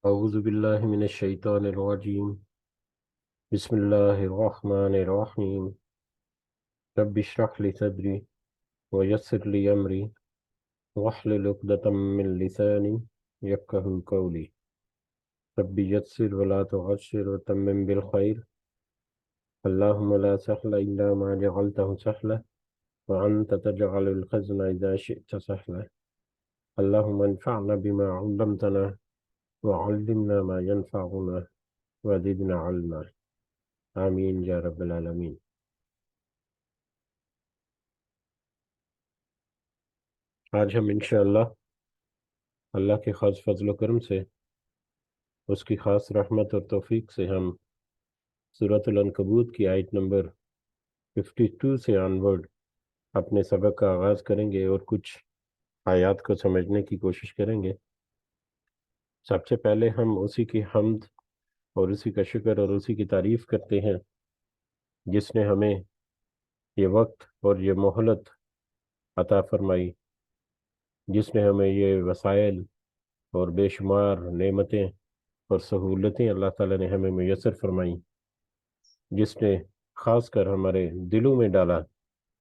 أعوذ بالله من الشيطان الرجيم. بسم الله الرحمن الرحيم. رب اشرح لي صدري ويسر لي أمري واحلل عقدة من لساني يفقهوا قولي. رب يسر ولا تعسر وتمم بالخير. اللهم لا سهل إلا ما جعلته سهلا وأنت تجعل الحزن إذا شئت سهلا. اللهم انفعنا بما علمتنا وعلمنا ما ينفعنا وزدنا علما. آمين يا رب العالمين. آج ہم انشاءاللہ اللہ کے خاص فضل و کرم سے، اس کی خاص رحمت اور توفیق سے ہم سورۃ العنکبوت کی آیت نمبر 52 سے آنورڈ اپنے سبق کا آغاز کریں گے اور کچھ آیات کو سمجھنے کی کوشش کریں گے۔ سب سے پہلے ہم اسی کی حمد اور اسی کا شکر اور اسی کی تعریف کرتے ہیں جس نے ہمیں یہ وقت اور یہ مہلت عطا فرمائی، جس نے ہمیں یہ وسائل اور بے شمار نعمتیں اور سہولتیں اللہ تعالیٰ نے ہمیں میسر فرمائیں، جس نے خاص کر ہمارے دلوں میں ڈالا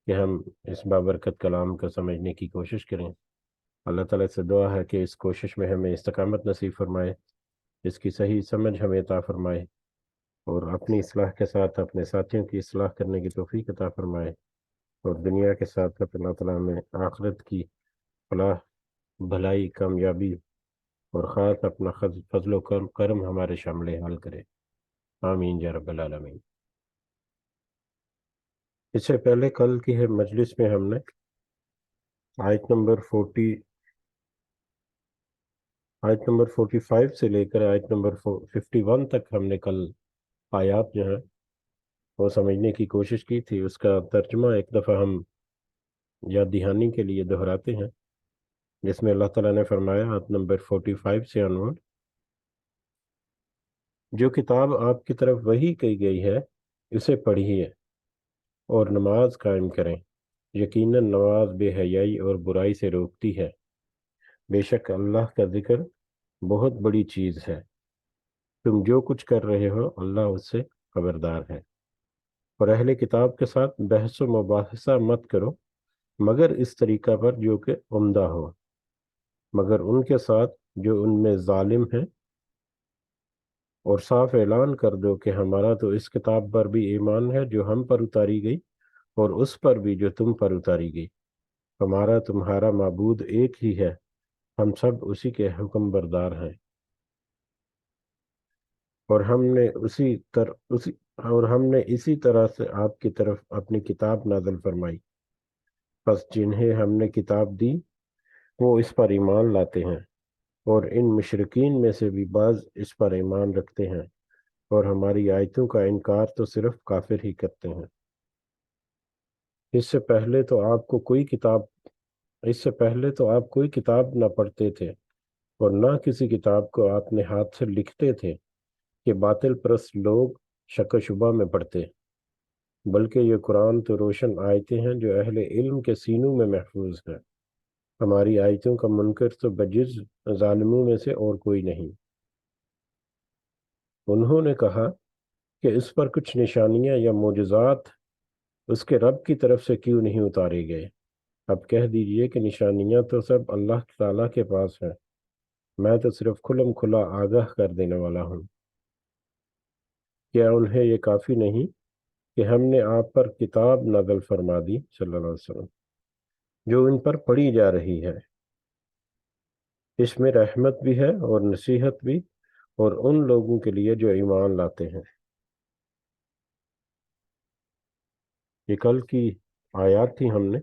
کہ ہم اس بابرکت کلام کو سمجھنے کی کوشش کریں۔ اللہ تعالیٰ سے دعا ہے کہ اس کوشش میں ہمیں استقامت نصیب فرمائے، اس کی صحیح سمجھ ہمیں عطا فرمائے اور اپنی اصلاح کے ساتھ اپنے ساتھیوں کی اصلاح کرنے کی توفیق عطا فرمائے، اور دنیا کے ساتھ اللہ تعالیٰ میں آخرت کی فلاح، بھلائی، کامیابی اور خاص اپنا فضل و کرم ہمارے شامل حال کرے۔ آمین یا رب العالمین۔ اس سے پہلے کل کی ہے مجلس میں ہم نے آیت نمبر 45 سے لے کر آیت نمبر 51 تک ہم نے کل آیات جو ہیں وہ سمجھنے کی کوشش کی تھی۔ اس کا ترجمہ ایک دفعہ ہم یاد دہانی کے لیے دہراتے ہیں، جس میں اللہ تعالیٰ نے فرمایا آیت نمبر 45 سے آنورڈ، جو کتاب آپ کی طرف وحی کی گئی ہے اسے پڑھیے اور نماز قائم کریں، یقیناً نماز بے حیائی اور برائی سے روکتی ہے، بے شک اللہ کا ذکر بہت بڑی چیز ہے، تم جو کچھ کر رہے ہو اللہ اس سے خبردار ہے۔ اور اہل کتاب کے ساتھ بحث و مباحثہ مت کرو مگر اس طریقہ پر جو کہ عمدہ ہو، مگر ان کے ساتھ جو ان میں ظالم ہیں، اور صاف اعلان کر دو کہ ہمارا تو اس کتاب پر بھی ایمان ہے جو ہم پر اتاری گئی اور اس پر بھی جو تم پر اتاری گئی، ہمارا تمہارا معبود ایک ہی ہے، ہم سب اسی کے حکم بردار ہیں، اور ہم نے اسی طرح سے آپ کی طرف اپنی کتاب نازل فرمائی، پس جنہیں ہم نے کتاب دی وہ اس پر ایمان لاتے ہیں، اور ان مشرکین میں سے بھی بعض اس پر ایمان رکھتے ہیں، اور ہماری آیتوں کا انکار تو صرف کافر ہی کرتے ہیں۔ اس سے پہلے تو آپ کوئی کتاب نہ پڑھتے تھے اور نہ کسی کتاب کو آپ نے ہاتھ سے لکھتے تھے کہ باطل پرست لوگ شک و شبہ میں پڑھتے، بلکہ یہ قرآن تو روشن آیتیں ہیں جو اہل علم کے سینوں میں محفوظ ہیں، ہماری آیتوں کا منکر تو بجز ظالموں میں سے اور کوئی نہیں۔ انہوں نے کہا کہ اس پر کچھ نشانیاں یا معجزات اس کے رب کی طرف سے کیوں نہیں اتارے گئے؟ اب کہہ دیجئے کہ نشانیاں تو سب اللہ تعالیٰ کے پاس ہیں، میں تو صرف کھلم کھلا آگاہ کر دینے والا ہوں۔ کیا انہیں یہ کافی نہیں کہ ہم نے آپ پر کتاب نازل فرما دی صلی اللہ علیہ وسلم جو ان پر پڑھی جا رہی ہے، اس میں رحمت بھی ہے اور نصیحت بھی، اور ان لوگوں کے لیے جو ایمان لاتے ہیں۔ یہ کل کی آیات تھی ہم نے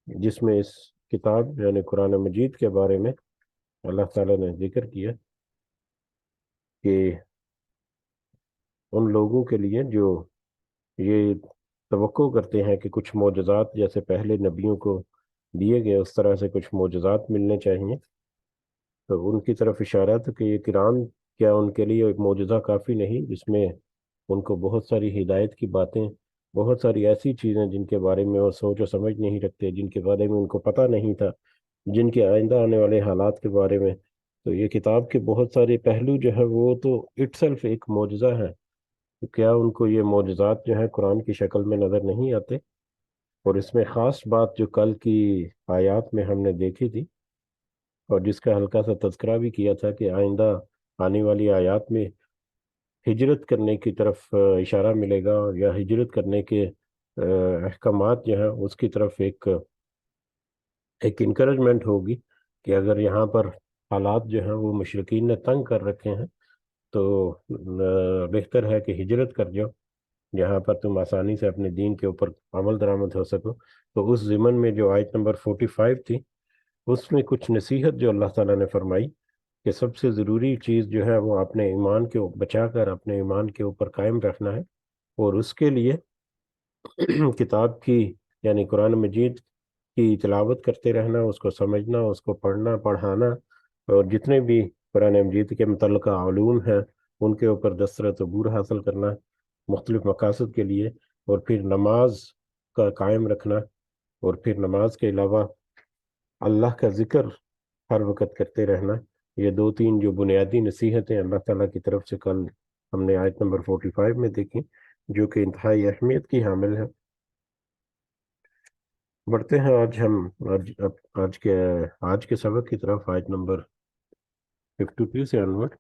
جس میں اس کتاب یعنی قرآن مجید کے بارے میں اللہ تعالیٰ نے ذکر کیا کہ ان لوگوں کے لیے جو یہ توقع کرتے ہیں کہ کچھ معجزات جیسے پہلے نبیوں کو دیے گئے اس طرح سے کچھ معجزات ملنے چاہیے، تو ان کی طرف اشارہ تھا کہ یہ قرآن کیا ان کے لیے ایک معجزہ کافی نہیں جس میں ان کو بہت ساری ہدایت کی باتیں، بہت ساری ایسی چیزیں جن کے بارے میں وہ سوچ و سمجھ نہیں رکھتے، جن کے بارے میں ان کو پتہ نہیں تھا، جن کے آئندہ آنے والے حالات کے بارے میں تو یہ کتاب کے بہت سارے پہلو جو ہے وہ تو اٹ سیلف ایک معجزہ ہے، تو کیا ان کو یہ معجزات جو ہے قرآن کی شکل میں نظر نہیں آتے؟ اور اس میں خاص بات جو کل کی آیات میں ہم نے دیکھی تھی، اور جس کا ہلکا سا تذکرہ بھی کیا تھا کہ آئندہ آنے والی آیات میں ہجرت کرنے کی طرف اشارہ ملے گا، یا ہجرت کرنے کے احکامات جو ہیں اس کی طرف ایک انکریجمنٹ ہوگی، کہ اگر یہاں پر حالات جو ہیں وہ مشرقین نے تنگ کر رکھے ہیں تو بہتر ہے کہ ہجرت کر جاؤ، جہاں پر تم آسانی سے اپنے دین کے اوپر عمل درآمد ہو سکو۔ تو اس ضمن میں جو آیت نمبر 45 تھی، اس میں کچھ نصیحت جو اللہ تعالیٰ نے فرمائی کہ سب سے ضروری چیز جو ہے وہ اپنے ایمان کے بچا کر اپنے ایمان کے اوپر قائم رکھنا ہے، اور اس کے لیے کتاب کی یعنی قرآن مجید کی تلاوت کرتے رہنا، اس کو سمجھنا، اس کو پڑھنا پڑھانا، اور جتنے بھی قرآن مجید کے متعلقہ علوم ہیں ان کے اوپر دسترس عبور حاصل کرنا مختلف مقاصد کے لیے، اور پھر نماز کا قائم رکھنا، اور پھر نماز کے علاوہ اللہ کا ذکر ہر وقت کرتے رہنا۔ یہ دو تین جو بنیادی نصیحتیں اللہ تعالیٰ کی طرف سے کل ہم نے آیت نمبر 45 میں دیکھی، جو کہ انتہائی اہمیت کی حامل ہے۔ بڑھتے ہیں آج کے سبق کی طرف، آیت نمبر 52 سے انورڈ۔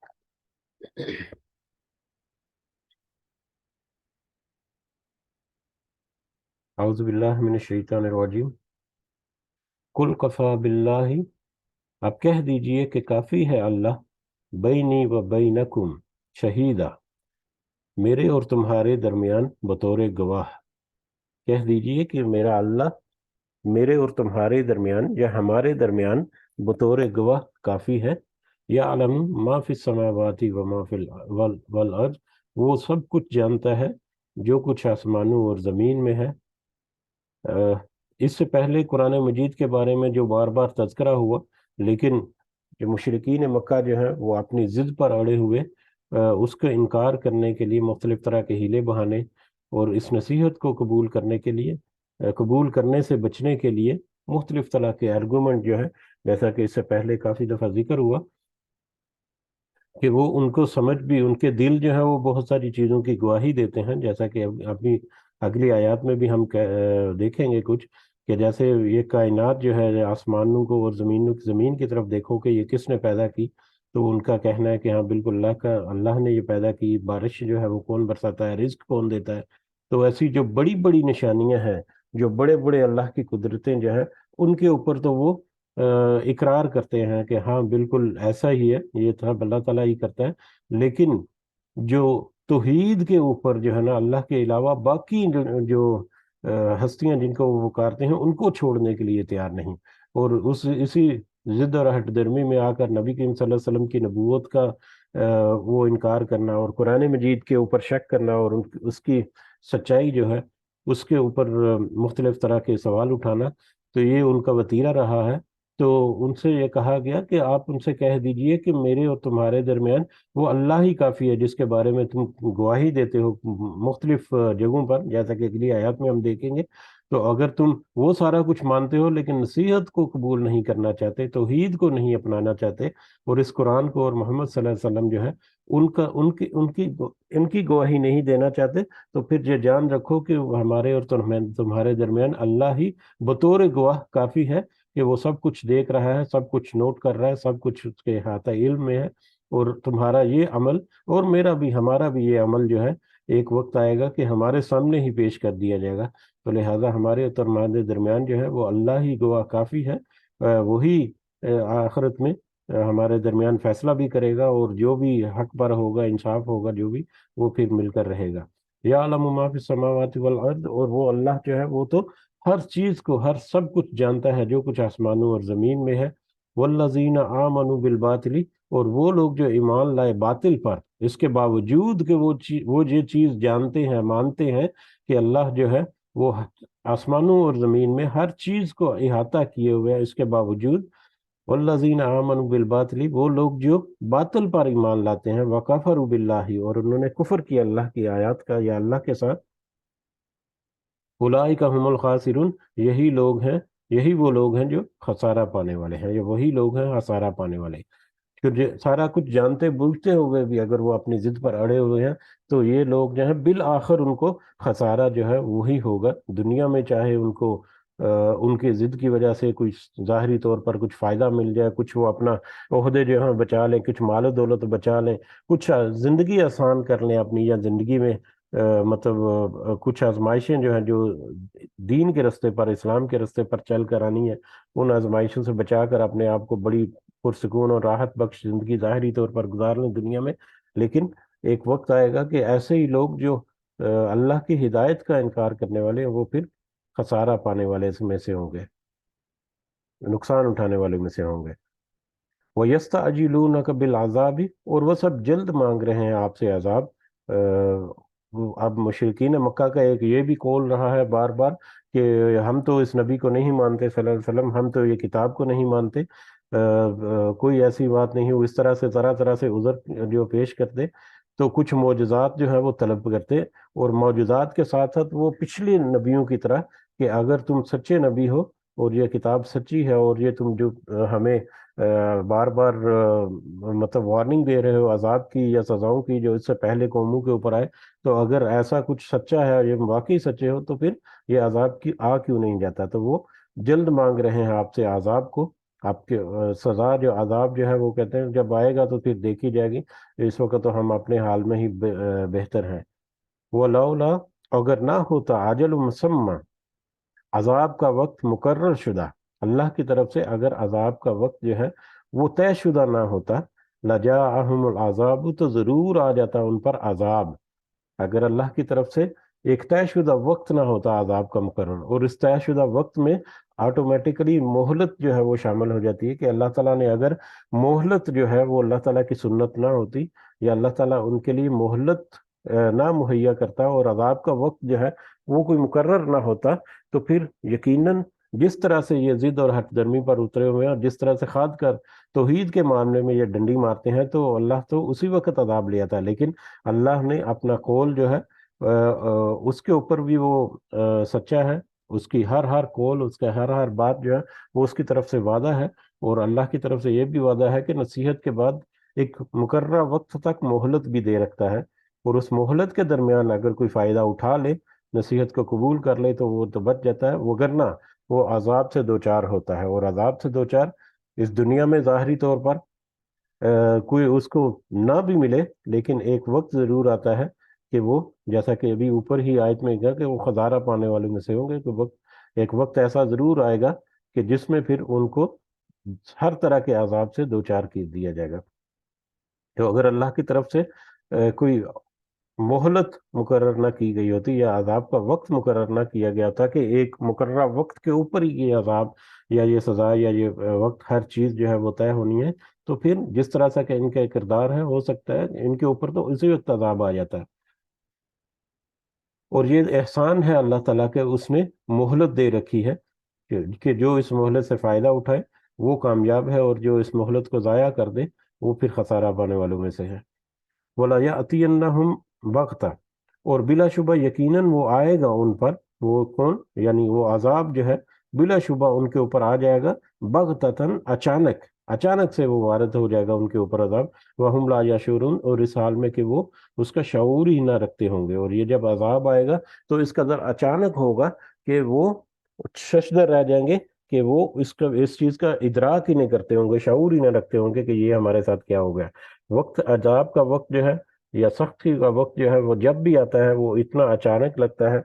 اعوذ باللہ من الشیطان الرجیم، قل کفا باللہ، آپ کہہ دیجئے کہ کافی ہے اللہ، بینی و بینکم شہیدہ، میرے اور تمہارے درمیان بطور گواہ۔ کہہ دیجئے کہ میرا اللہ میرے اور تمہارے درمیان یا ہمارے درمیان بطور گواہ کافی ہے۔ یعلم ما فی السماوات و ما فی والارض، وہ سب کچھ جانتا ہے جو کچھ آسمانوں اور زمین میں ہے۔ اس سے پہلے قرآن مجید کے بارے میں جو بار بار تذکرہ ہوا، لیکن جو مشرکین مکہ جو ہیں وہ اپنی ضد پر اڑے ہوئے اس کا انکار کرنے کے لیے مختلف طرح کے ہیلے بہانے، اور اس نصیحت کو قبول کرنے کے لیے قبول کرنے سے بچنے کے لیے مختلف طرح کے آرگومنٹ جو ہے، جیسا کہ اس سے پہلے کافی دفعہ ذکر ہوا کہ وہ ان کو سمجھ بھی، ان کے دل جو ہے وہ بہت ساری چیزوں کی گواہی دیتے ہیں، جیسا کہ اپنی اگلی آیات میں بھی ہم دیکھیں گے کچھ، کہ جیسے یہ کائنات جو ہے آسمانوں کو اور زمین کی طرف دیکھو کہ یہ کس نے پیدا کی، تو ان کا کہنا ہے کہ ہاں بالکل اللہ نے یہ پیدا کی، بارش جو ہے وہ کون برساتا ہے، رزق کون دیتا ہے۔ تو ایسی جو بڑی بڑی نشانیاں ہیں، جو بڑے بڑے اللہ کی قدرتیں جو ہیں، ان کے اوپر تو وہ اقرار کرتے ہیں کہ ہاں بالکل ایسا ہی ہے، یہ تو اللہ تعالیٰ ہی کرتا ہے۔ لیکن جو توحید کے اوپر جو ہے نا، اللہ کے علاوہ باقی جو ہستیاں جن کو وہ پکارتے ہیں ان کو چھوڑنے کے لیے تیار نہیں، اور اسی ضد اور ہٹ درمی میں آ کر نبی کریم صلی اللہ علیہ وسلم کی نبوت کا وہ انکار کرنا، اور قرآن مجید کے اوپر شک کرنا، اور اس کی سچائی جو ہے اس کے اوپر مختلف طرح کے سوال اٹھانا، تو یہ ان کا وتیرہ رہا ہے۔ تو ان سے یہ کہا گیا کہ آپ ان سے کہہ دیجئے کہ میرے اور تمہارے درمیان وہ اللہ ہی کافی ہے، جس کے بارے میں تم گواہی دیتے ہو مختلف جگہوں پر، جیسا کہ اگلی آیات میں ہم دیکھیں گے۔ تو اگر تم وہ سارا کچھ مانتے ہو لیکن نصیحت کو قبول نہیں کرنا چاہتے، توحید کو نہیں اپنانا چاہتے، اور اس قرآن کو اور محمد صلی اللہ علیہ وسلم جو ہے ان کی گواہی نہیں دینا چاہتے، تو پھر یہ جان رکھو کہ ہمارے اور تمہارے درمیان اللہ ہی بطور گواہ کافی ہے، کہ وہ سب کچھ دیکھ رہا ہے، سب کچھ نوٹ کر رہا ہے، سب کچھ اس کے احاطہ علم میں ہے۔ اور تمہارا یہ عمل اور ہمارا بھی یہ عمل جو ہے ایک وقت آئے گا کہ ہمارے سامنے ہی پیش کر دیا جائے گا، تو لہٰذا ہمارے اور تمہارے درمیان جو ہے وہ اللہ ہی گواہ کافی ہے۔ وہی آخرت میں ہمارے درمیان فیصلہ بھی کرے گا، اور جو بھی حق پر ہوگا، انصاف ہوگا جو بھی، وہ پھر مل کر رہے گا۔ یعلم ما فی السماوات والارض، اور وہ اللہ جو ہے وہ تو ہر چیز کو، ہر سب کچھ جانتا ہے جو کچھ آسمانوں اور زمین میں ہے۔ والذین آمنوا بالباطل، اور وہ لوگ جو ایمان لائے باطل پر، اس کے باوجود کہ وہ یہ چیز جانتے ہیں، مانتے ہیں کہ اللہ جو ہے وہ آسمانوں اور زمین میں ہر چیز کو احاطہ کیے ہوئے ہے، اس کے باوجود والذین آمنوا بالباطل، وہ لوگ جو باطل پر ایمان لاتے ہیں، وکفروا باللہ، اور انہوں نے کفر کیا اللہ کی آیات کا یا اللہ کے ساتھ، اولئک هم الخاسرون، یہی وہ لوگ ہیں جو خسارہ پانے والے ہیں، یہ وہی لوگ ہیں خسارہ پانے والے۔ تو سارا کچھ جانتے بوجھتے ہوئے بھی اگر وہ اپنی ضد پر اڑے ہوئے ہیں تو یہ لوگ جو ہیں بالآخر ان کو خسارہ جو ہے وہی ہوگا دنیا میں، چاہے ان کو ان کی ضد کی وجہ سے کچھ ظاہری طور پر کچھ فائدہ مل جائے، کچھ وہ اپنا عہدے جو ہیں بچا لیں، کچھ مال و دولت بچا لیں، کچھ زندگی آسان کر لیں اپنی، یا زندگی میں مطلب کچھ آزمائشیں جو ہیں جو دین کے رستے پر، اسلام کے رستے پر چل کر آنی ہے، ان آزمائشوں سے بچا کر اپنے آپ کو بڑی پرسکون اور راحت بخش زندگی ظاہری طور پر گزار لیں دنیا میں۔ لیکن ایک وقت آئے گا کہ ایسے ہی لوگ جو اللہ کی ہدایت کا انکار کرنے والے ہیں، وہ پھر خسارہ پانے والے اس میں سے ہوں گے، نقصان اٹھانے والے میں سے ہوں گے۔ وَيَسْتَعْجِلُونَكَ بِالْعَذَابِ، اور وہ سب جلد مانگ رہے ہیں آپ سے عذاب۔ اب مشرکین مکہ کا ایک یہ بھی قول رہا ہے بار بار کہ ہم تو اس نبی کو نہیں مانتے صلی اللہ علیہ وسلم، ہم تو یہ کتاب کو نہیں مانتے، کوئی ایسی بات نہیں ہو، اس طرح سے طرح طرح سے عذر جو پیش کرتے، تو کچھ معجزات جو ہے وہ طلب کرتے، اور معجزات کے ساتھ ساتھ وہ پچھلے نبیوں کی طرح کہ اگر تم سچے نبی ہو اور یہ کتاب سچی ہے، اور یہ تم جو ہمیں بار بار مطلب وارننگ دے رہے ہو عذاب کی یا سزاؤں کی جو اس سے پہلے قوموں کے اوپر آئے، تو اگر ایسا کچھ سچا ہے اور یہ واقعی سچے ہو تو پھر یہ عذاب کی کیوں نہیں جاتا؟ تو وہ جلد مانگ رہے ہیں آپ سے عذاب کو، آپ کے سزا جو عذاب جو ہے، وہ کہتے ہیں جب آئے گا تو پھر دیکھی جائے گی، اس وقت تو ہم اپنے حال میں ہی بہتر ہیں۔ وہ لولا، اگر نہ ہوتا اجل مسمى، عذاب کا وقت مقرر شدہ، اللہ کی طرف سے اگر عذاب کا وقت جو ہے وہ طے شدہ نہ ہوتا، لجاءہم العذاب، تو ضرور آ جاتا ان پر عذاب۔ اگر اللہ کی طرف سے ایک طے شدہ وقت نہ ہوتا عذاب کا مقرر، اور اس طے شدہ وقت میں آٹومیٹکلی مہلت جو ہے وہ شامل ہو جاتی ہے، کہ اللہ تعالیٰ نے اگر مہلت جو ہے وہ اللہ تعالیٰ کی سنت نہ ہوتی، یا اللہ تعالیٰ ان کے لیے مہلت نہ مہیا کرتا، اور عذاب کا وقت جو ہے وہ کوئی مقرر نہ ہوتا، تو پھر یقیناً جس طرح سے یہ ضد اور ہٹ درمی پر اترے ہوئے ہیں، اور جس طرح سے خاد کر توحید کے معاملے میں یہ ڈنڈی مارتے ہیں، تو اللہ تو اسی وقت عذاب لیا تھا، لیکن اللہ نے اپنا قول جو ہے اس کے اوپر بھی وہ سچا ہے، اس کی ہر ہر قول، اس کا ہر ہر بات جو ہے وہ اس کی طرف سے وعدہ ہے، اور اللہ کی طرف سے یہ بھی وعدہ ہے کہ نصیحت کے بعد ایک مقررہ وقت تک مہلت بھی دے رکھتا ہے، اور اس مہلت کے درمیان اگر کوئی فائدہ اٹھا لے، نصیحت کو قبول کر لے، تو وہ تو بچ جاتا ہے، وگرنہ وہ عذاب سے دوچار ہوتا ہے، اور عذاب سے دوچار اس دنیا میں ظاہری طور پر کوئی اس کو نہ بھی ملے، لیکن ایک وقت ضرور آتا ہے کہ وہ، جیسا کہ ابھی اوپر ہی آیت میں کہا کہ وہ خزارہ پانے والوں میں سے ہوں گے، کہ ایک وقت ایسا ضرور آئے گا کہ جس میں پھر ان کو ہر طرح کے عذاب سے دوچار کر دیا جائے گا۔ تو اگر اللہ کی طرف سے کوئی مہلت مقرر نہ کی گئی ہوتی، یا عذاب کا وقت مقرر نہ کیا گیا تھا کہ ایک مقررہ وقت کے اوپر ہی یہ عذاب یا یہ سزا یا یہ وقت، ہر چیز جو ہے وہ طے ہونی ہے، تو پھر جس طرح سے کہ ان کا کردار ہے، ہو سکتا ہے ان کے اوپر تو اسی وقت عذاب آ جاتا ہے۔ اور یہ احسان ہے اللہ تعالیٰ کے، اس نے مہلت دے رکھی ہے کہ جو اس مہلت سے فائدہ اٹھائے وہ کامیاب ہے، اور جو اس مہلت کو ضائع کر دے وہ پھر خسارہ پانے والوں میں سے ہے۔ وَلَا يَأْتِيَنَّهُمْ بَغْتَةً، اور بلا شبہ یقیناً وہ آئے گا ان پر، وہ کون؟ یعنی وہ عذاب جو ہے بلا شبہ ان کے اوپر آ جائے گا، بغتتاً، اچانک، اچانک سے وہ وارد ہو جائے گا ان کے اوپر عذاب، وَهُمْ لَا يَشْعُرُونَ، اور اس حال میں کہ وہ اس کا شعور ہی نہ رکھتے ہوں گے، اور یہ جب عذاب آئے گا تو اس قدر اچانک ہوگا کہ وہ ششدر رہ جائیں گے، کہ وہ اس چیز کا ادراک ہی نہیں کرتے ہوں گے، شعور ہی نہ رکھتے ہوں گے کہ یہ ہمارے ساتھ کیا ہو گیا۔ وقت عذاب کا وقت جو ہے یا سختی کا وقت جو ہے وہ جب بھی آتا ہے وہ اتنا اچانک لگتا ہے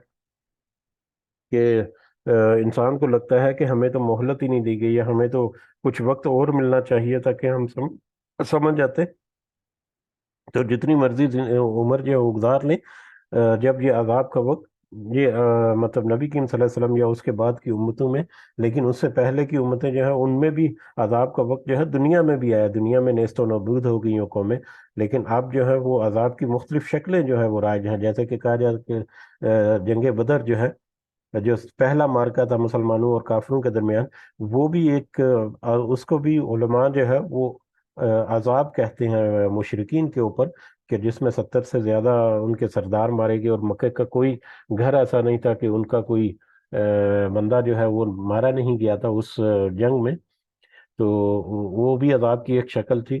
کہ انسان کو لگتا ہے کہ ہمیں تو مہلت ہی نہیں دی گئی، یا ہمیں تو کچھ وقت اور ملنا چاہیے تھا کہ ہم سمجھ جاتے۔ تو جتنی مرضی عمر جو ہے وہ گزار لیں، جب یہ عذاب کا وقت، یہ مطلب نبی کریم صلی اللہ علیہ وسلم یا اس کے بعد کی امتوں میں، لیکن اس سے پہلے کی امتیں جو ہیں ان میں بھی عذاب کا وقت جو ہے دنیا میں بھی آیا، دنیا میں نیست و نابود ہو گئی قومیں، لیکن اب جو ہے وہ عذاب کی مختلف شکلیں جو ہے وہ رائج ہیں، جیسے کہ کہا جائے کہ جنگ بدر جو ہے، جو پہلا مارکا تھا مسلمانوں اور کافروں کے درمیان، وہ بھی ایک اس کو بھی علماء جو ہے وہ عذاب کہتے ہیں مشرکین کے اوپر، کہ جس میں 70 سے زیادہ ان کے سردار مارے گئے، اور مکہ کا کوئی گھر ایسا نہیں تھا کہ ان کا کوئی بندہ جو ہے وہ مارا نہیں گیا تھا اس جنگ میں، تو وہ بھی عذاب کی ایک شکل تھی۔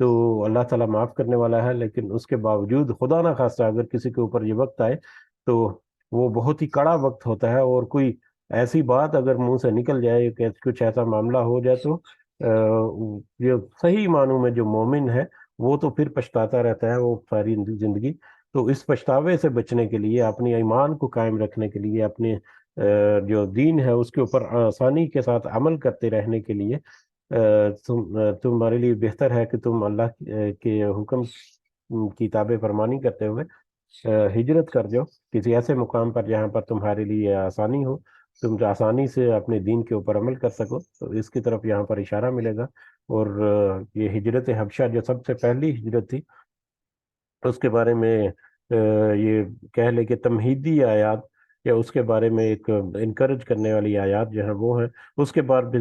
تو اللہ تعالیٰ معاف کرنے والا ہے، لیکن اس کے باوجود خدا نہ خواستہ اگر کسی کے اوپر یہ وقت آئے تو وہ بہت ہی کڑا وقت ہوتا ہے، اور کوئی ایسی بات اگر منہ سے نکل جائے کہ کچھ ایسا معاملہ ہو جائے تو یہ صحیح معنوں میں جو مومن ہے وہ تو پھر پچھتاتا رہتا ہے وہ ساری زندگی۔ تو اس پچھتاوے سے بچنے کے لیے، اپنی ایمان کو قائم رکھنے کے لیے، اپنے جو دین ہے اس کے اوپر آسانی کے ساتھ عمل کرتے رہنے کے لیے تمہارے لیے بہتر ہے کہ تم اللہ کے حکم کی تابع فرمانی کرتے ہوئے ہجرت کر جاؤ کسی ایسے مقام پر جہاں پر تمہارے لیے آسانی ہو، تم جو آسانی سے اپنے دین کے اوپر عمل کر سکو۔ تو اس کی طرف یہاں پر اشارہ ملے گا۔ اور یہ ہجرت حبشہ جو سب سے پہلی ہجرت تھی، اس کے بارے میں یہ کہہ لے کہ تمہیدی آیات یا اس کے بارے میں ایک انکرج کرنے والی آیات جو ہیں وہ ہیں۔ اس کے بعد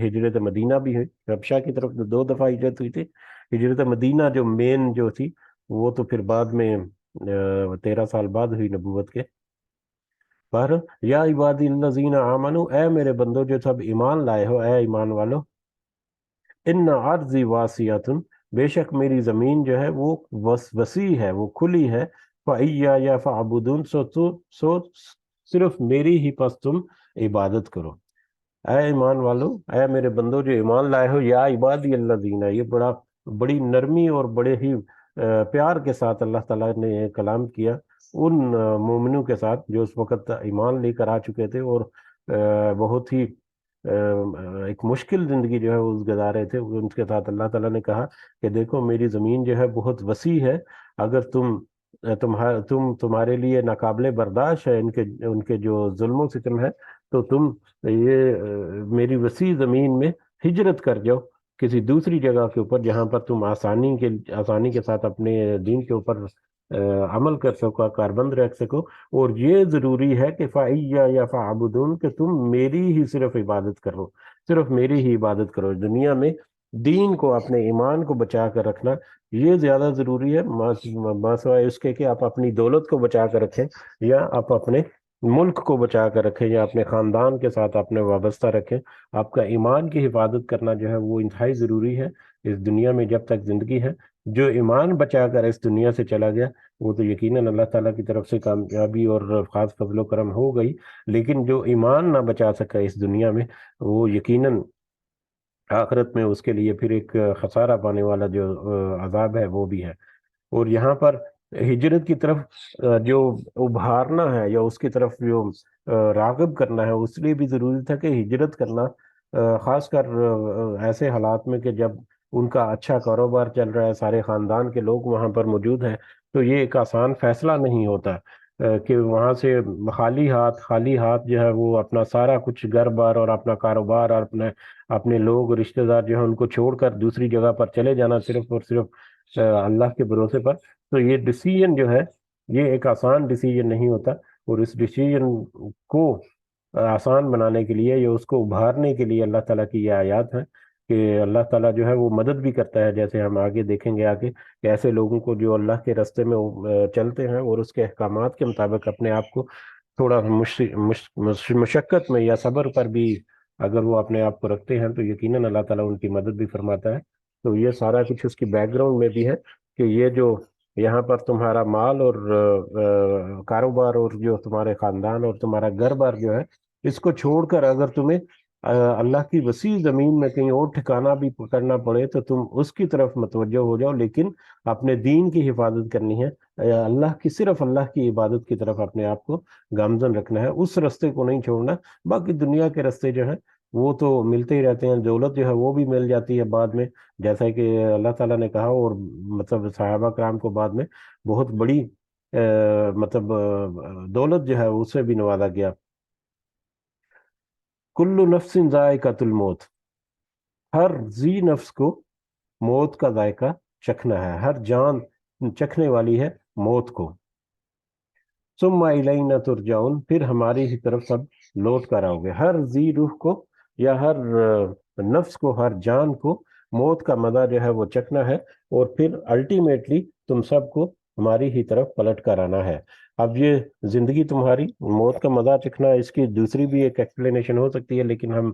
ہجرت مدینہ بھی ہے، حبشہ کی طرف 2 دفعہ ہجرت ہوئی تھی۔ ہجرت مدینہ جو مین جو تھی وہ تو پھر بعد میں 13 سال بعد ہوئی نبوت کے۔ پر یا عبادی الذین آمنو، اے میرے بندو جو سب ایمان لائے ہو، اے ایمان والو، ان عرضی واسعتن، بے شک میری زمین جو ہے وہ وسیع ہے، وہ کھلی ہے۔ فَإِيَّايَ فَاعْبُدُونَ، سو صرف میری ہی پس تم عبادت کرو۔ اے ایمان والو، اے میرے بندو جو ایمان لائے ہو، یا عبادی الذین، یہ بڑی نرمی اور بڑے ہی پیار کے ساتھ اللہ تعالیٰ نے یہ کلام کیا ان مومنوں کے ساتھ جو اس وقت ایمان لے کر آ چکے تھے اور بہت ہی ایک مشکل زندگی جو ہے وہ گزارے تھے۔ ان کے ساتھ اللہ تعالیٰ نے کہا کہ دیکھو میری زمین جو ہے بہت وسیع ہے، اگر تمہارے لیے ناقابل برداشت ہے ان کے جو ظلم و ستم ہے، تو تم یہ میری وسیع زمین میں ہجرت کر جاؤ کسی دوسری جگہ کے اوپر جہاں پر تم آسانی کے ساتھ اپنے دین کے اوپر عمل کر سکو، کاربند رکھ سکو۔ اور یہ ضروری ہے کہ فَإِيَّايَ فَاعْبُدُونَ، کہ تم میری ہی صرف عبادت کرو، صرف میری ہی عبادت کرو۔ دنیا میں دین کو، اپنے ایمان کو بچا کر رکھنا یہ زیادہ ضروری ہے، سوائے اس کے کہ آپ اپنی دولت کو بچا کر رکھیں، یا آپ اپنے ملک کو بچا کر رکھیں، یا اپنے خاندان کے ساتھ اپنے وابستہ رکھیں۔ آپ کا ایمان کی حفاظت کرنا جو ہے وہ انتہائی ضروری ہے اس دنیا میں جب تک زندگی ہے۔ جو ایمان بچا کر اس دنیا سے چلا گیا وہ تو یقیناً اللہ تعالیٰ کی طرف سے کامیابی اور خاص فضل و کرم ہو گئی، لیکن جو ایمان نہ بچا سکا اس دنیا میں وہ یقیناً آخرت میں اس کے لیے پھر ایک خسارہ پانے والا جو عذاب ہے وہ بھی ہے۔ اور یہاں پر ہجرت کی طرف جو ابھارنا ہے یا اس کی طرف جو راغب کرنا ہے، اس لیے بھی ضروری تھا کہ ہجرت کرنا خاص کر ایسے حالات میں کہ جب ان کا اچھا کاروبار چل رہا ہے، سارے خاندان کے لوگ وہاں پر موجود ہیں، تو یہ ایک آسان فیصلہ نہیں ہوتا کہ وہاں سے خالی ہاتھ جو ہے وہ اپنا سارا کچھ گھر بار اور اپنا کاروبار اور اپنے لوگ رشتہ دار جو ہیں ان کو چھوڑ کر دوسری جگہ پر چلے جانا صرف اور صرف اللہ کے بھروسے پر۔ تو یہ ڈیسیجن جو ہے یہ ایک آسان ڈیسیجن نہیں ہوتا، اور اس ڈیسیجن کو آسان بنانے کے لیے یا اس کو ابھارنے کے لیے اللہ تعالیٰ کی یہ آیات ہیں کہ اللہ تعالیٰ جو ہے وہ مدد بھی کرتا ہے، جیسے ہم آگے دیکھیں گے آگے کہ ایسے لوگوں کو جو اللہ کے راستے میں چلتے ہیں اور اس کے احکامات کے مطابق اپنے آپ کو تھوڑا مشقت میں یا صبر پر بھی اگر وہ اپنے آپ کو رکھتے ہیں تو یقیناً اللہ تعالیٰ ان کی مدد بھی فرماتا ہے۔ تو یہ سارا کچھ اس کی بیک گراؤنڈ میں بھی ہے کہ یہ جو یہاں پر تمہارا مال اور کاروبار اور جو تمہارے خاندان اور تمہارا گھر بار جو ہے، اس کو چھوڑ کر اگر تمہیں اللہ کی وسیع زمین میں کہیں اور ٹھکانہ بھی کرنا پڑے تو تم اس کی طرف متوجہ ہو جاؤ، لیکن اپنے دین کی حفاظت کرنی ہے، صرف اللہ کی عبادت کی طرف اپنے آپ کو گامزن رکھنا ہے، اس رستے کو نہیں چھوڑنا۔ باقی دنیا کے رستے جو ہیں وہ تو ملتے ہی رہتے ہیں، دولت جو ہے وہ بھی مل جاتی ہے بعد میں، جیسا کہ اللہ تعالیٰ نے کہا، اور مطلب صحابہ کرام کو بعد میں بہت بڑی مطلب دولت جو ہے اس سے بھی نوازا گیا۔ کل نفس ذائقۃ الموت، ہر ذی نفس کو موت کا ذائقہ چکھنا ہے، ہر جان چکھنے والی ہے موت کو۔ ثم الینا ترجعون، پھر ہماری ہی طرف سب لوٹ کر آؤ گے۔ ہر ذی روح کو یا ہر نفس کو، ہر جان کو موت کا مزہ جو ہے وہ چکھنا ہے، اور پھر الٹیمیٹلی تم سب کو ہماری ہی طرف پلٹ کر آنا ہے۔ اب یہ زندگی تمہاری، موت کا مزہ چکھنا، اس کی دوسری بھی ایک ایکسپلینیشن ہو سکتی ہے، لیکن ہم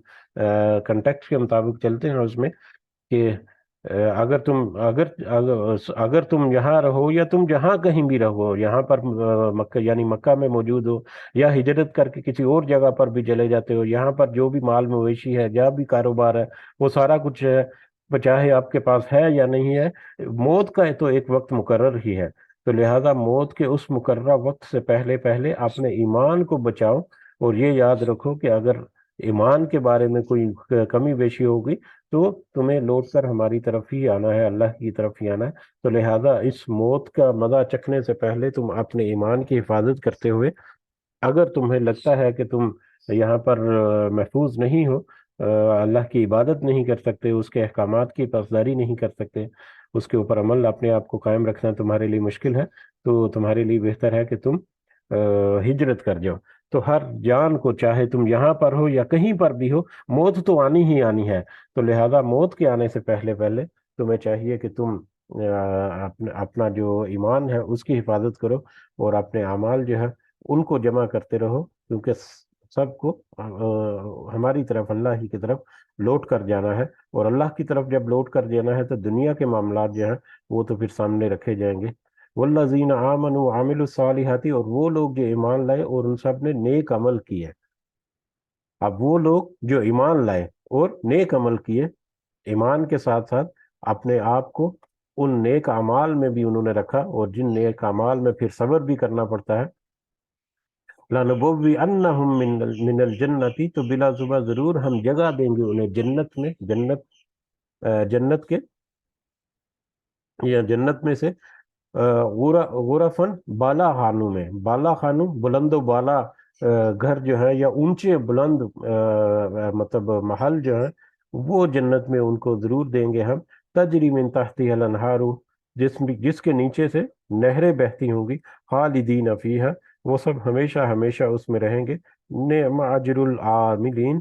کنٹیکسٹ کے مطابق چلتے ہیں اس میں کہ اگر تم اگر تم یہاں رہو یا تم جہاں کہیں بھی رہو، یہاں پر مکہ یعنی مکہ میں موجود ہو، یا ہجرت کر کے کسی اور جگہ پر بھی چلے جاتے ہو، یہاں پر جو بھی مال مویشی ہے، جہاں بھی کاروبار ہے، وہ سارا کچھ ہے، چاہے آپ کے پاس ہے یا نہیں ہے، موت کا تو ایک وقت مقرر ہی ہے۔ تو لہذا موت کے اس مقررہ وقت سے پہلے پہلے اپنے ایمان کو بچاؤ، اور یہ یاد رکھو کہ اگر ایمان کے بارے میں کوئی کمی بیشی ہوگی تو تمہیں لوٹ کر ہماری طرف ہی آنا ہے، اللہ کی طرف ہی آنا ہے۔ تو لہذا اس موت کا مزہ چکھنے سے پہلے تم اپنے ایمان کی حفاظت کرتے ہوئے، اگر تمہیں لگتا ہے کہ تم یہاں پر محفوظ نہیں ہو، اللہ کی عبادت نہیں کر سکتے، اس کے احکامات کی پاسداری نہیں کر سکتے، اس کے اوپر عمل اپنے آپ کو قائم رکھنا تمہارے لیے مشکل ہے، تو تمہارے لیے بہتر ہے کہ تم ہجرت کر جاؤ۔ تو ہر جان کو، چاہے تم یہاں پر ہو یا کہیں پر بھی ہو، موت تو آنی ہی آنی ہے۔ تو لہذا موت کے آنے سے پہلے پہلے تمہیں چاہیے کہ تم اپنا جو ایمان ہے اس کی حفاظت کرو، اور اپنے اعمال جو ہے ان کو جمع کرتے رہو، کیونکہ سب کو ہماری طرف، اللہ ہی کی طرف لوٹ کر جانا ہے۔ اور اللہ کی طرف جب لوٹ کر جانا ہے تو دنیا کے معاملات جو ہیں وہ تو پھر سامنے رکھے جائیں گے۔ والذین آمنوا وعملوا الصالحات، اور وہ لوگ جو ایمان لائے اور ان سب نے نیک عمل کیے۔ اب وہ لوگ جو ایمان لائے اور نیک عمل کیے، ایمان کے ساتھ ساتھ اپنے آپ کو ان نیک اعمال میں بھی انہوں نے رکھا، اور جن نیک اعمال میں پھر صبر بھی کرنا پڑتا ہے، لَنُبَوِّئَنَّهُم من الجنتی، تو بلا صبح ضرور ہم جگہ دیں گے انہیں جنت میں، جنت کے یا جنت میں سے غرفن بالا خانوں میں، بالا خانوں بلند و بالا گھر جو ہے، یا اونچے بلند مطلب محل جو ہے، وہ جنت میں ان کو ضرور دیں گے ہم۔ تجری من تحتها الانہار، جس کے نیچے سے نہریں بہتی ہوں گی، خالدین فیہا، وہ سب ہمیشہ ہمیشہ اس میں رہیں گے۔ نعم اجر العاملین،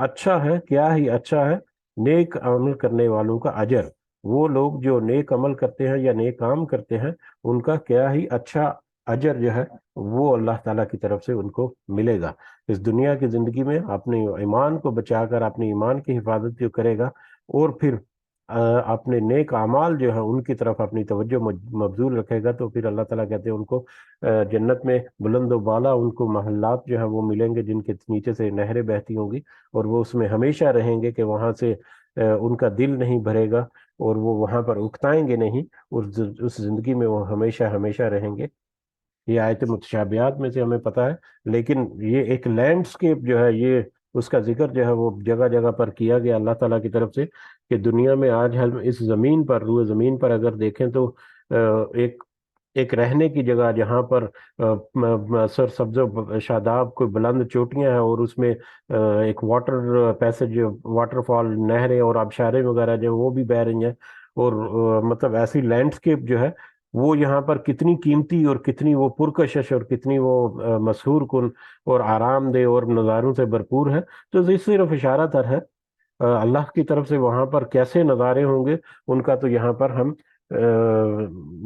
اچھا ہے، کیا ہی اچھا ہے نیک عمل کرنے والوں کا اجر۔ وہ لوگ جو نیک عمل کرتے ہیں یا نیک کام کرتے ہیں، ان کا کیا ہی اچھا اجر جو ہے وہ اللہ تعالیٰ کی طرف سے ان کو ملے گا۔ اس دنیا کی زندگی میں اپنے ایمان کو بچا کر اپنے ایمان کی حفاظت جو کرے گا، اور پھر اپنے نیک اعمال جو ہے ان کی طرف اپنی توجہ مبذول رکھے گا، تو پھر اللہ تعالیٰ کہتے ہیں ان کو جنت میں بلند و بالا ان کو محلات جو ہیں وہ ملیں گے، جن کے نیچے سے نہریں بہتی ہوں گی، اور وہ اس میں ہمیشہ رہیں گے کہ وہاں سے ان کا دل نہیں بھرے گا، اور وہ وہاں پر اکتائیں گے نہیں، اس زندگی میں وہ ہمیشہ ہمیشہ رہیں گے۔ یہ آیت متشابہات میں سے ہمیں پتہ ہے، لیکن یہ ایک لینڈسکیپ جو ہے، یہ اس کا ذکر جو ہے وہ جگہ جگہ پر کیا گیا اللہ تعالیٰ کی طرف سے، کہ دنیا میں آج ہم اس زمین پر، روئے زمین پر اگر دیکھیں تو ایک ایک رہنے کی جگہ جہاں پر سر سبز و شاداب کوئی بلند چوٹیاں ہیں، اور اس میں ایک واٹر پیسج، واٹر فال، نہریں اور آبشاریں وغیرہ جو وہ بھی بہہ رہی ہیں، اور مطلب ایسی لینڈسکیپ جو ہے وہ یہاں پر کتنی قیمتی اور کتنی وہ پرکشش اور کتنی وہ مسحور کن اور آرام دہ اور نظاروں سے بھرپور ہے۔ تو یہ صرف اشارہ تر ہے اللہ کی طرف سے وہاں پر کیسے نظارے ہوں گے، ان کا تو یہاں پر ہم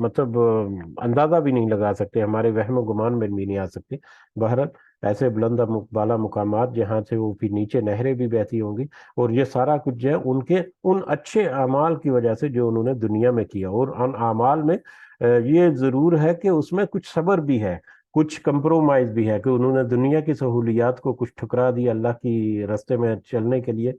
مطلب اندازہ بھی نہیں لگا سکتے، ہمارے وہم و گمان میں بھی نہیں آ سکتے۔ بہرحال ایسے بلند بالا مقامات جہاں سے وہ پھر نیچے نہریں بھی بہتی ہوں گی، اور یہ سارا کچھ جو ہے ان کے ان اچھے اعمال کی وجہ سے جو انہوں نے دنیا میں کیا، اور ان اعمال میں یہ ضرور ہے کہ اس میں کچھ صبر بھی ہے، کچھ کمپرومائز بھی ہے، کہ انہوں نے دنیا کی سہولیات کو کچھ ٹھکرا دیا اللہ کی راستے میں چلنے کے لیے،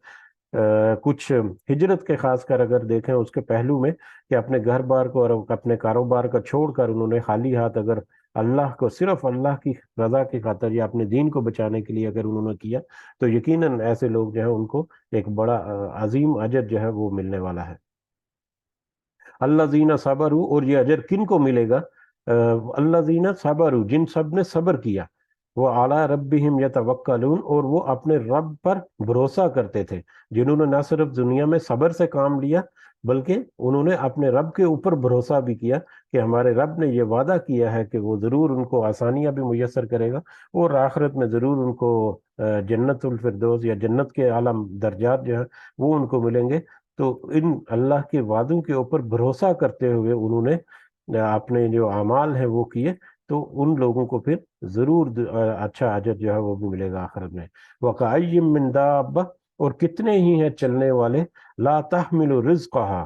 کچھ ہجرت کے خاص کر اگر دیکھیں اس کے پہلو میں، کہ اپنے گھر بار کو اور اپنے کاروبار کا چھوڑ کر انہوں نے خالی ہاتھ اگر اللہ کو، صرف اللہ کی رضا کی خاطر یا اپنے دین کو بچانے کے لیے اگر انہوں نے کیا، تو یقیناً ایسے لوگ جو ہیں ان کو ایک بڑا عظیم اجر جو ہے وہ ملنے والا ہے۔ الذین صبروا، اور یہ اجر کن کو ملے گا؟ الذین صبروا، جن سب نے صبر کیا، وہ اعلیٰ ربہم یتوکلون، اور وہ اپنے رب پر بھروسہ کرتے تھے، جنہوں نے نہ صرف دنیا میں صبر سے کام لیا، بلکہ انہوں نے اپنے رب کے اوپر بھروسہ بھی کیا کہ ہمارے رب نے یہ وعدہ کیا ہے کہ وہ ضرور ان کو آسانیاں بھی میسر کرے گا، اور آخرت میں ضرور ان کو جنت الفردوس یا جنت کے اعلیٰ درجات جو ہیں وہ ان کو ملیں گے۔ تو ان اللہ کے وعدوں کے اوپر بھروسہ کرتے ہوئے انہوں نے اپنے جو اعمال ہیں وہ کیے، تو ان لوگوں کو پھر ضرور اچھا اجر جو ہے وہ بھی ملے گا آخرت میں۔ وَكَأَيٍّ مِّن دَابَّةٍ، اور کتنے ہی ہیں چلنے والے، لا تحمل رزقها،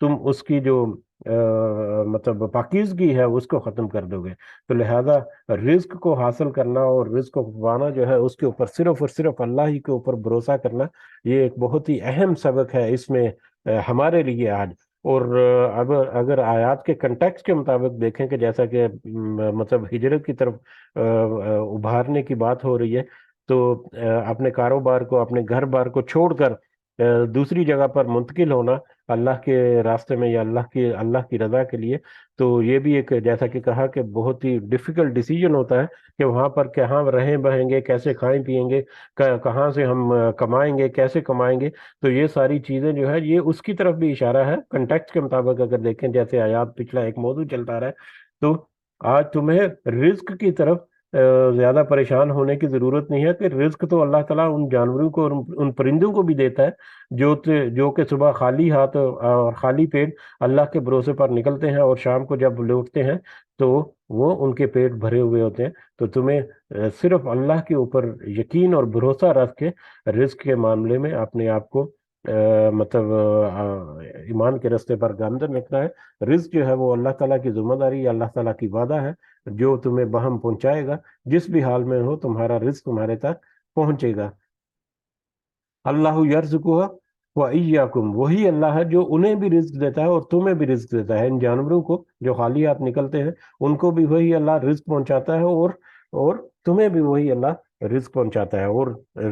تم اس کی جو مطلب پاکیزگی ہے اس کو ختم کر دو گے. تو لہذا رزق کو حاصل کرنا اور رزق کو پانا جو ہے اس کے اوپر صرف اور صرف اللہ ہی کے اوپر بھروسہ کرنا، یہ ایک بہت ہی اہم سبق ہے اس میں ہمارے لیے آج. اور اگر آیات کے کنٹیکس کے مطابق دیکھیں کہ جیسا کہ مطلب ہجرت کی طرف ابھارنے کی بات ہو رہی ہے، تو اپنے کاروبار کو، اپنے گھر بار کو چھوڑ کر دوسری جگہ پر منتقل ہونا اللہ کے راستے میں یا اللہ کی رضا کے لیے، تو یہ بھی ایک، جیسا کہ کہا، کہ بہت ہی ڈیفیکلٹ ڈیسیجن ہوتا ہے کہ وہاں پر کہاں رہیں بہیں گے، کیسے کھائیں پیئیں گے، کہاں سے ہم کمائیں گے، کیسے کمائیں گے. تو یہ ساری چیزیں جو ہے یہ اس کی طرف بھی اشارہ ہے کنٹیکسٹ کے مطابق. اگر دیکھیں جیسے آیات پچھلا ایک موضوع چلتا رہا ہے، تو آج تمہیں رزق کی طرف زیادہ پریشان ہونے کی ضرورت نہیں ہے کہ رزق تو اللہ تعالیٰ ان جانوروں کو اور ان پرندوں کو بھی دیتا ہے جو کہ صبح خالی ہاتھ اور خالی پیٹ اللہ کے بھروسے پر نکلتے ہیں، اور شام کو جب لوٹتے ہیں تو وہ ان کے پیٹ بھرے ہوئے ہوتے ہیں. تو تمہیں صرف اللہ کے اوپر یقین اور بھروسہ رکھ کے رزق کے معاملے میں اپنے آپ کو مطلب ایمان کے راستے پر گامزن رکھنا ہے. رزق جو ہے وہ اللہ تعالیٰ کی ذمہ داری یا اللہ تعالیٰ کی وعدہ ہے جو تمہیں بہم پہنچائے گا. جس بھی حال میں ہو تمہارا رزق تمہارے تک پہنچے گا. اللہ یرزقها وإیاکم، وہی اللہ ہے جو انہیں بھی رزق دیتا ہے اور تمہیں بھی رزق دیتا ہے. ان جانوروں کو جو خالی ہاتھ نکلتے ہیں ان کو بھی وہی اللہ رزق پہنچاتا ہے، اور تمہیں بھی وہی اللہ رزق پہنچاتا ہے. اور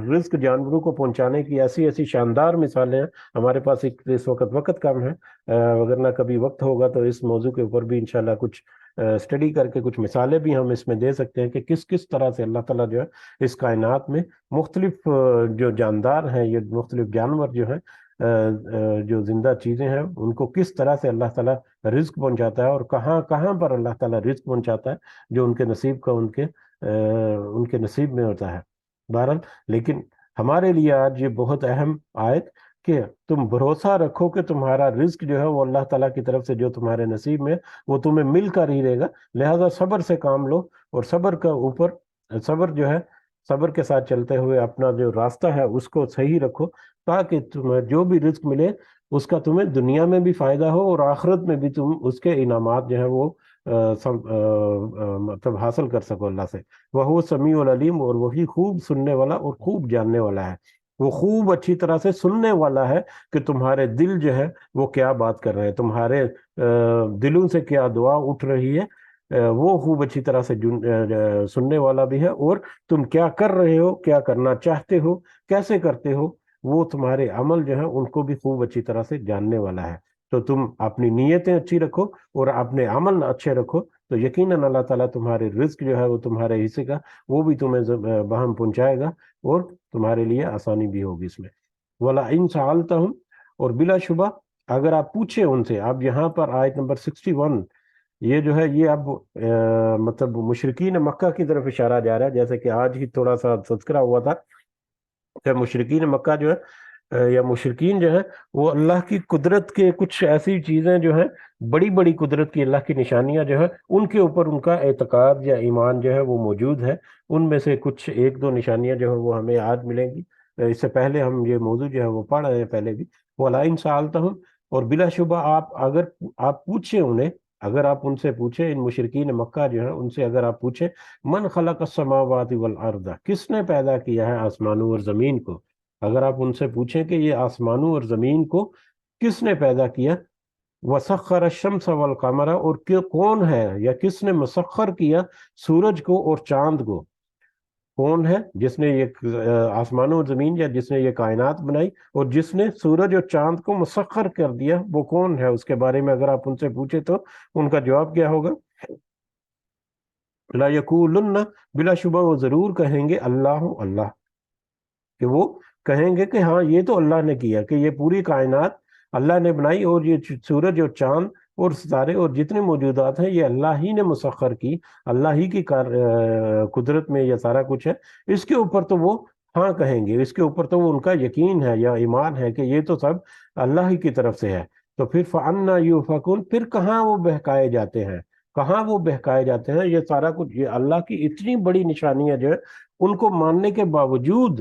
رزق جانوروں کو پہنچانے کی ایسی ایسی شاندار مثالیں ہیں. ہمارے پاس اس وقت کم ہے، اگر نہ کبھی وقت ہوگا تو اس موضوع کے اوپر بھی انشاءاللہ کچھ اسٹڈی کر کے کچھ مثالیں بھی ہم اس میں دے سکتے ہیں کہ کس کس طرح سے اللہ تعالیٰ جو ہے اس کائنات میں مختلف جو جاندار ہیں، یہ مختلف جانور جو ہیں، جو زندہ چیزیں ہیں، ان کو کس طرح سے اللہ تعالیٰ رزق پہنچاتا ہے اور کہاں کہاں پر اللہ تعالیٰ رزق پہنچاتا ہے جو ان کے نصیب کا ان کے نصیب میں ہوتا ہے. بہرحال لیکن ہمارے لیے آج یہ بہت اہم آیت کہ تم بھروسہ رکھو کہ تمہارا رزق جو ہے وہ اللہ تعالیٰ کی طرف سے جو تمہارے نصیب میں وہ تمہیں مل کر ہی رہے گا. لہذا صبر سے کام لو، اور صبر جو ہے، صبر کے ساتھ چلتے ہوئے اپنا جو راستہ ہے اس کو صحیح رکھو، تاکہ تمہیں جو بھی رزق ملے اس کا تمہیں دنیا میں بھی فائدہ ہو اور آخرت میں بھی تم اس کے انعامات جو ہیں وہ مطلب حاصل کر سکو اللہ سے. وہ سمیع العلیم، اور وہی خوب سننے والا اور خوب جاننے والا ہے. وہ خوب اچھی طرح سے سننے والا ہے کہ تمہارے دل جو ہے وہ کیا بات کر رہے ہیں، تمہارے دلوں سے کیا دعا اٹھ رہی ہے، وہ خوب اچھی طرح سے سننے والا بھی ہے. اور تم کیا کر رہے ہو، کیا کرنا چاہتے ہو، کیسے کرتے ہو، وہ تمہارے عمل جو ہیں ان کو بھی خوب اچھی طرح سے جاننے والا ہے. تو تم اپنی نیتیں اچھی رکھو اور اپنے عمل اچھے رکھو، تو یقیناً اللہ تعالیٰ تمہارے رزق جو ہے وہ تمہارے حصے کا وہ بھی تمہیں بہم پہنچائے گا اور تمہارے لیے آسانی بھی ہوگی اس میں. وَلَئِن سَأَلْتَهُمْ، اور بلا شبہ اگر آپ پوچھیں ان سے. اب یہاں پر آیت نمبر 61 یہ جو ہے یہ اب مطلب مشرکین مکہ کی طرف اشارہ جا رہا ہے. جیسے کہ آج ہی تھوڑا سا تذکرہ ہوا تھا کہ مشرکین مکہ جو ہے یا مشرکین جو ہے وہ اللہ کی قدرت کے کچھ ایسی چیزیں جو ہیں، بڑی بڑی قدرت کی اللہ کی نشانیاں جو ہے ان کے اوپر ان کا اعتقاد یا ایمان جو ہے وہ موجود ہے. ان میں سے کچھ ایک دو نشانیاں جو ہے وہ ہمیں آج ملیں گی. اس سے پہلے ہم یہ موضوع جو ہے وہ پڑھ رہے ہیں پہلے بھی. وَلَئِن سَأَلْتَهُمْ، اور بلا شبہ اگر آپ پوچھیں انہیں، اگر آپ ان سے پوچھیں، ان مشرکین مکہ جو ہیں ان سے اگر آپ پوچھیں من خلق السماوات والارض، کس نے پیدا کیا ہے آسمانوں اور زمین کو، اگر آپ ان سے پوچھیں کہ یہ آسمانوں اور زمین کو کس نے پیدا کیا، وسخر الشمس والقمر، اور کون ہے یا کس نے مسخر کیا سورج کو اور چاند کو، کون ہے جس نے یہ آسمانوں اور زمین یا جس نے یہ کائنات بنائی اور جس نے سورج اور چاند کو مسخر کر دیا، وہ کون ہے؟ اس کے بارے میں اگر آپ ان سے پوچھے تو ان کا جواب کیا ہوگا؟ لا یقولن، بلا شبہ وہ ضرور کہیں گے اللہ اللہ، کہ وہ کہیں گے کہ ہاں یہ تو اللہ نے کیا، کہ یہ پوری کائنات اللہ نے بنائی، اور یہ سورج اور چاند اور ستارے اور جتنے موجودات ہیں یہ اللہ ہی نے مسخر کی، اللہ ہی کی قدرت میں یہ سارا کچھ ہے. اس کے اوپر تو وہ ہاں کہیں گے، اس کے اوپر تو وہ ان کا یقین ہے یا ایمان ہے کہ یہ تو سب اللہ ہی کی طرف سے ہے. تو پھر فَأَنَّا يُؤْفَكُونَ، پھر کہاں وہ بہکائے جاتے ہیں، کہاں وہ بہکائے جاتے ہیں؟ یہ سارا کچھ، یہ اللہ کی اتنی بڑی نشانیاں جو ہے ان کو ماننے کے باوجود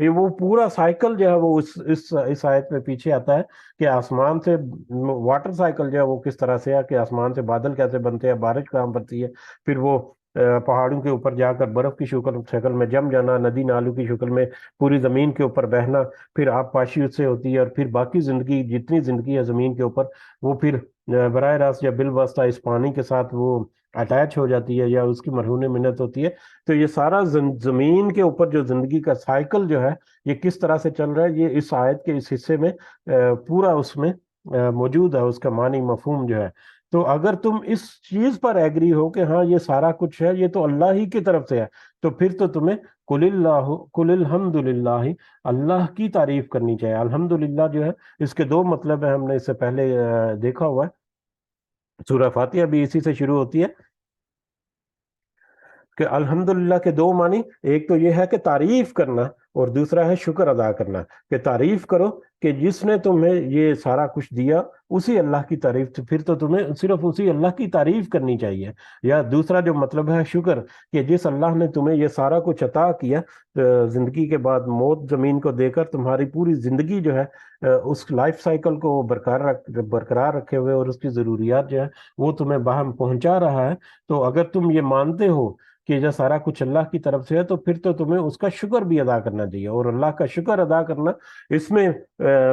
یہ وہ پورا سائیکل جو ہے وہ اس آیت میں پیچھے آتا ہے کہ آسمان سے واٹر سائیکل جو ہے وہ کس طرح سے ہے، کہ آسمان سے بادل کیسے بنتے ہیں، بارش کہاں پڑتی ہے، پھر وہ پہاڑوں کے اوپر جا کر برف کی شکل میں جم جانا، ندی نالوں کی شکل میں پوری زمین کے اوپر بہنا، پھر آب پاشی اس سے ہوتی ہے، اور پھر باقی زندگی جتنی زندگی ہے زمین کے اوپر وہ پھر براہ راست یا بالواسطہ اس پانی کے ساتھ وہ اٹیچ ہو جاتی ہے یا اس کی مرہون منت ہوتی ہے۔ تو یہ سارا زمین کے اوپر جو زندگی کا سائیکل جو ہے یہ کس طرح سے چل رہا ہے، یہ اس آیت کے اس حصے میں پورا اس میں موجود ہے، اس کا معنی مفہوم جو ہے۔ تو اگر تم اس چیز پر ایگری ہو کہ ہاں یہ سارا کچھ ہے یہ تو اللہ ہی کی طرف سے ہے، تو پھر تو تمہیں قل الحمد للہ، اللہ کی تعریف کرنی چاہیے۔ الحمدللہ جو ہے اس کے دو مطلب ہیں، ہم نے اس سے پہلے دیکھا ہوا ہے، سورہ فاتحہ بھی اسی سے شروع ہوتی ہے کہ الحمدللہ کے دو معنی، ایک تو یہ ہے کہ تعریف کرنا، اور دوسرا ہے شکر ادا کرنا، کہ تعریف کرو کہ جس نے تمہیں یہ سارا کچھ دیا اسی اللہ کی تعریف، پھر تو تمہیں صرف اسی اللہ کی تعریف کرنی چاہیے۔ یا دوسرا جو مطلب ہے شکر، کہ جس اللہ نے تمہیں یہ سارا کچھ عطا کیا، زندگی کے بعد موت زمین کو دے کر تمہاری پوری زندگی جو ہے اس لائف سائیکل کو برقرار رکھے ہوئے، اور اس کی ضروریات جو ہے وہ تمہیں باہم پہنچا رہا ہے۔ تو اگر تم یہ مانتے ہو کہ یہ سارا کچھ اللہ کی طرف سے ہے، تو پھر تو تمہیں اس کا شکر بھی ادا کرنا چاہیے، اور اللہ کا شکر ادا کرنا اس میں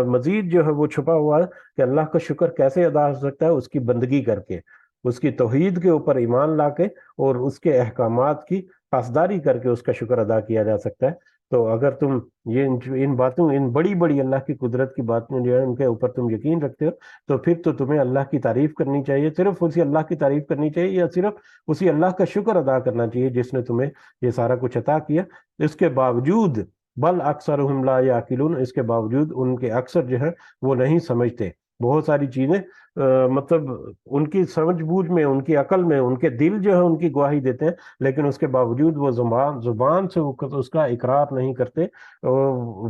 مزید جو ہے وہ چھپا ہوا ہے کہ اللہ کا شکر کیسے ادا ہو سکتا ہے، اس کی بندگی کر کے، اس کی توحید کے اوپر ایمان لا کے، اور اس کے احکامات کی پاسداری کر کے اس کا شکر ادا کیا جا سکتا ہے۔ تو اگر تم یہ ان باتوں، ان بڑی بڑی اللہ کی قدرت کی باتیں جو ہے ان کے اوپر تم یقین رکھتے ہو، تو پھر تو تمہیں اللہ کی تعریف کرنی چاہیے، صرف اسی اللہ کی تعریف کرنی چاہیے، یا صرف اسی اللہ کا شکر ادا کرنا چاہیے جس نے تمہیں یہ سارا کچھ عطا کیا۔ اس کے باوجود بل اکثرہم لا یعقلون، اس کے باوجود ان کے اکثر جو ہے وہ نہیں سمجھتے بہت ساری چیزیں، مطلب ان کی سمجھ بوجھ میں، ان کی عقل میں، ان کے دل جو ہے ان کی گواہی دیتے ہیں، لیکن اس کے باوجود وہ زبان سے اس کا اقرار نہیں کرتے۔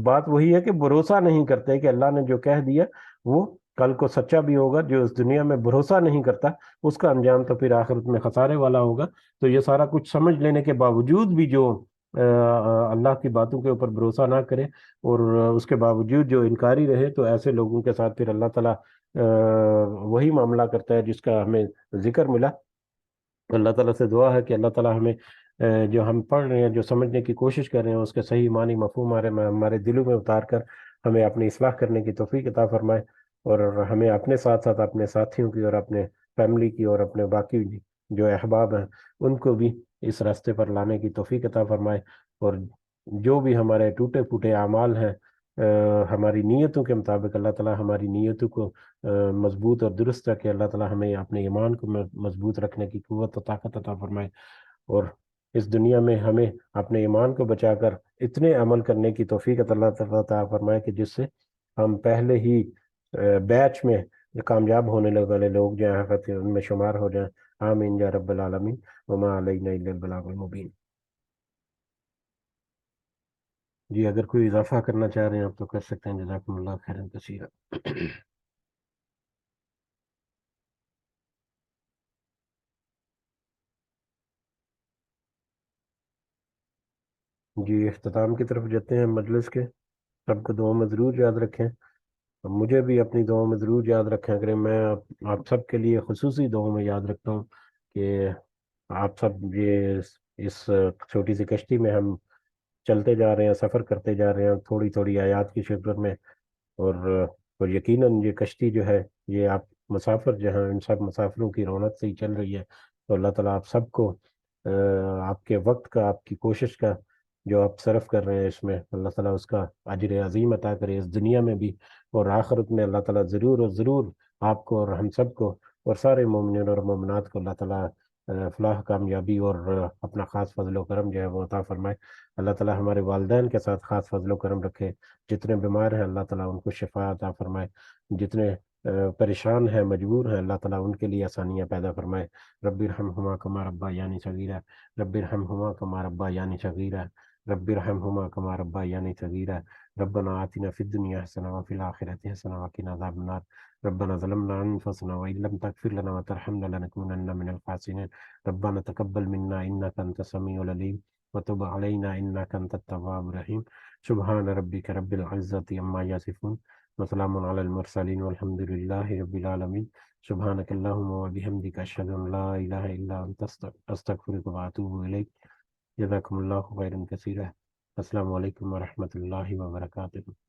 بات وہی ہے کہ بھروسہ نہیں کرتے کہ اللہ نے جو کہہ دیا وہ کل کو سچا بھی ہوگا۔ جو اس دنیا میں بھروسہ نہیں کرتا اس کا انجام تو پھر آخرت میں خسارے والا ہوگا۔ تو یہ سارا کچھ سمجھ لینے کے باوجود بھی جو اللہ کی باتوں کے اوپر بھروسہ نہ کرے، اور اس کے باوجود جو انکاری رہے، تو ایسے لوگوں کے ساتھ پھر اللہ تعالیٰ وہی معاملہ کرتا ہے جس کا ہمیں ذکر ملا۔ اللہ تعالیٰ سے دعا ہے کہ اللہ تعالیٰ ہمیں جو ہم پڑھ رہے ہیں، جو سمجھنے کی کوشش کر رہے ہیں، اس کے صحیح معنی مفہوم ہمارے دلوں میں اتار کر ہمیں اپنی اصلاح کرنے کی توفیق عطا فرمائے، اور ہمیں اپنے ساتھ ساتھ اپنے ساتھیوں کی اور اپنے فیملی کی اور اپنے باقی جو احباب ہیں ان کو بھی اس راستے پر لانے کی توفیق عطا فرمائے، اور جو بھی ہمارے ٹوٹے پھوٹے اعمال ہیں ہماری نیتوں کے مطابق، اللہ تعالیٰ ہماری نیتوں کو مضبوط اور درست رکھے، اللہ تعالیٰ ہمیں اپنے ایمان کو مضبوط رکھنے کی قوت و طاقت عطا فرمائے، اور اس دنیا میں ہمیں اپنے ایمان کو بچا کر اتنے عمل کرنے کی توفیق اللہ تعالیٰ عطا فرمائے کہ جس سے ہم پہلے ہی بیچ میں کامیاب ہونے والے لوگ جو ہیں ان میں شمار ہو جائیں۔ آمین یا رب العالمین، وما علینا الا البلاغ المبین۔ جی اگر کوئی اضافہ کرنا چاہ رہے ہیں آپ تو کر سکتے ہیں، جزاکم اللہ خیرا کثیرا۔ جی اختتام کی طرف جاتے ہیں مجلس کے۔ سب کو دعا میں ضرور یاد رکھیں، مجھے بھی اپنی دعاؤں میں ضرور یاد رکھیں کریں۔ میں آپ سب کے لیے خصوصی دعاؤں میں یاد رکھتا ہوں کہ آپ سب یہ اس چھوٹی سی کشتی میں ہم چلتے جا رہے ہیں، سفر کرتے جا رہے ہیں تھوڑی تھوڑی آیات کی شکل میں، اور اور یقیناً یہ کشتی جو ہے یہ آپ مسافر جہاں ان سب مسافروں کی رونق سے ہی چل رہی ہے۔ تو اللہ تعالیٰ آپ سب کو آپ کے وقت کا، آپ کی کوشش کا جو آپ صرف کر رہے ہیں اس میں، اللہ تعالیٰ اس کا اجر عظیم عطا کرے اس دنیا میں بھی، اور آخرت میں اللہ تعالیٰ ضرور اور ضرور آپ کو اور ہم سب کو اور سارے مومنین اور مومنات کو اللہ تعالیٰ فلاح، کامیابی اور اپنا خاص فضل و کرم جو ہے وہ عطا فرمائے۔ اللہ تعالیٰ ہمارے والدین کے ساتھ خاص فضل و کرم رکھے، جتنے بیمار ہیں اللہ تعالیٰ ان کو شفا عطا فرمائے، جتنے پریشان ہیں، مجبور ہیں، اللہ تعالیٰ ان کے لیے آسانیاں پیدا فرمائے۔ رب ارحمہما کما ربیانی صغیرا، رب ارحمہما کما ربیانی صغیرا، رب ارحمہما کما ربیانی صغیرا، ربنا آتنا فی الدنیا حسنہ وفی الآخرۃ حسنہ وقنا عذاب النار، ربنا ظلمنا انفسنا وان لم تغفر لنا وترحمنا لنکونن من الخاسرین، ربنا تقبل منا انک انت السمیع العلیم، وتب علينا إنك أنت التواب الرحيم. سبحان ربك رب العزة عما يصفون وسلام على المرسلين والحمد لله رب العالمين. سبحانك اللهم وبحمدك أشهد أن لا إله إلا أنت أستغفرك وأتوب إليك. جزاكم الله خيرا كثيرا. السلام علیکم ورحمۃ اللہ وبرکاتہ.